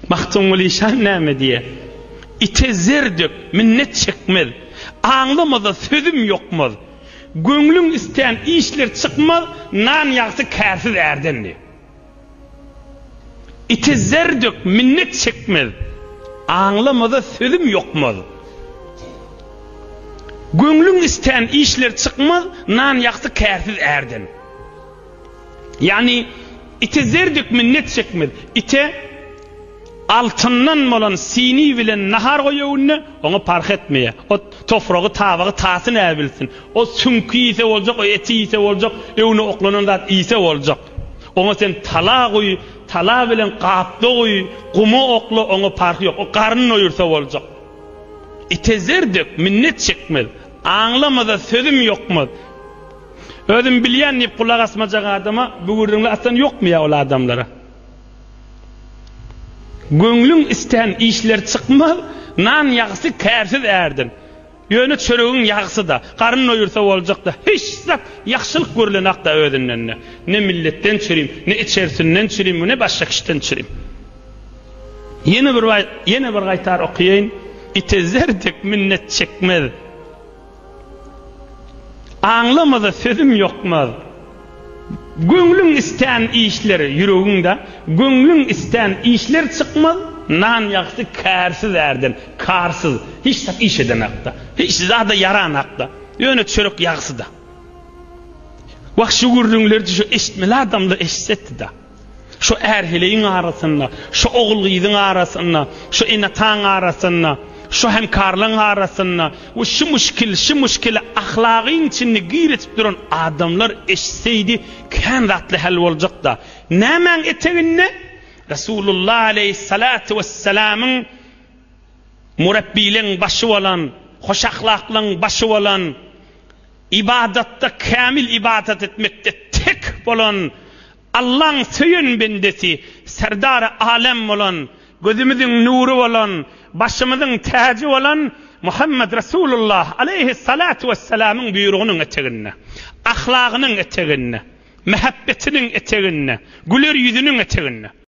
Mahtun Lişan näme diye? İte zerdök, minnet çekmez. Anlamada sözüm yokmaz. Göňlüň isteyen işler çıkmaz, nan ýagsy kärsiz erdendi. İte zerdök, minnet çekmez. Anlamada sözüm yokmaz. Göňlüň isteyen işler çıkmaz, nan ýagsy kärsiz erden. Yani ite zerdük minnet çekmez. İte altından bolan sini bilen nahar goýuwyny onu park etmeye. O tofragy tabagy tasyn äbilsin. O sünkü ise boljak, o eti ise boljak, ewne oklanan zat ise boljak. Onu sen tala goý, tala bilen gapda goý, gumu okla onu park yok. O karnyn oýursa boljak. İte zerdük minnet çekmez. Anlamada sözüm yokmaz. Özüm bilýän diýip kulak asmajak adama bugürüňle atsan ýokmy ýa ol adamlara? Göňlüň isteyen işler çıkmaz, nan ýagsy kärsiz erdin. Ýöne çöregiň ýagsy da, karnyn oýursa boljak da, hiç zat ýaxşylyk görülen akda özünden. Ne milletten çürim, ne içerisinden çürim, ne başga kişiden çürim. Yeni bir gaýtar okuýayn, itezerdek minnet çekmez. Anlamada sözüm yokmaz. Göňlüň isteyen işleri ýüregiňde, göňlüň isteyen işler çıkmaz, nan ýagsy kärsiz erden, karsyz, hiç zat iş eden akda, hiç zada yaran akda, ýöne çörek ýagsy da. Wagt şu gürlüňlerdi şu eşitmeli adamlar eşitdi da. Şu erheleýiň arasynda, şu ogul-gyzyň arasynda, şu enataň arasynda, şu hemkarlyň arasynda, o şu müşkil ahlakyň içinde giretip duran adamlar eşseydi kän zatly hal boljak da. Nämen eteginde Resulullah aleyhissalatu vesselam'ın murabbileň başy bolan, hoş ahlaklyň başy bolan, ibadatda kamil ibadat etmekde tek bolan Allah'ın söyün bendesi, serdar alem bolan, gözümüzün nuru bolan, başımızın tacı olan Muhammed Resulullah aleyhissalatu vesselam'ın buyruğunun eteğine, ahlakının eteğine, mehabbetinin eteğine, güler yüzünün eteğine.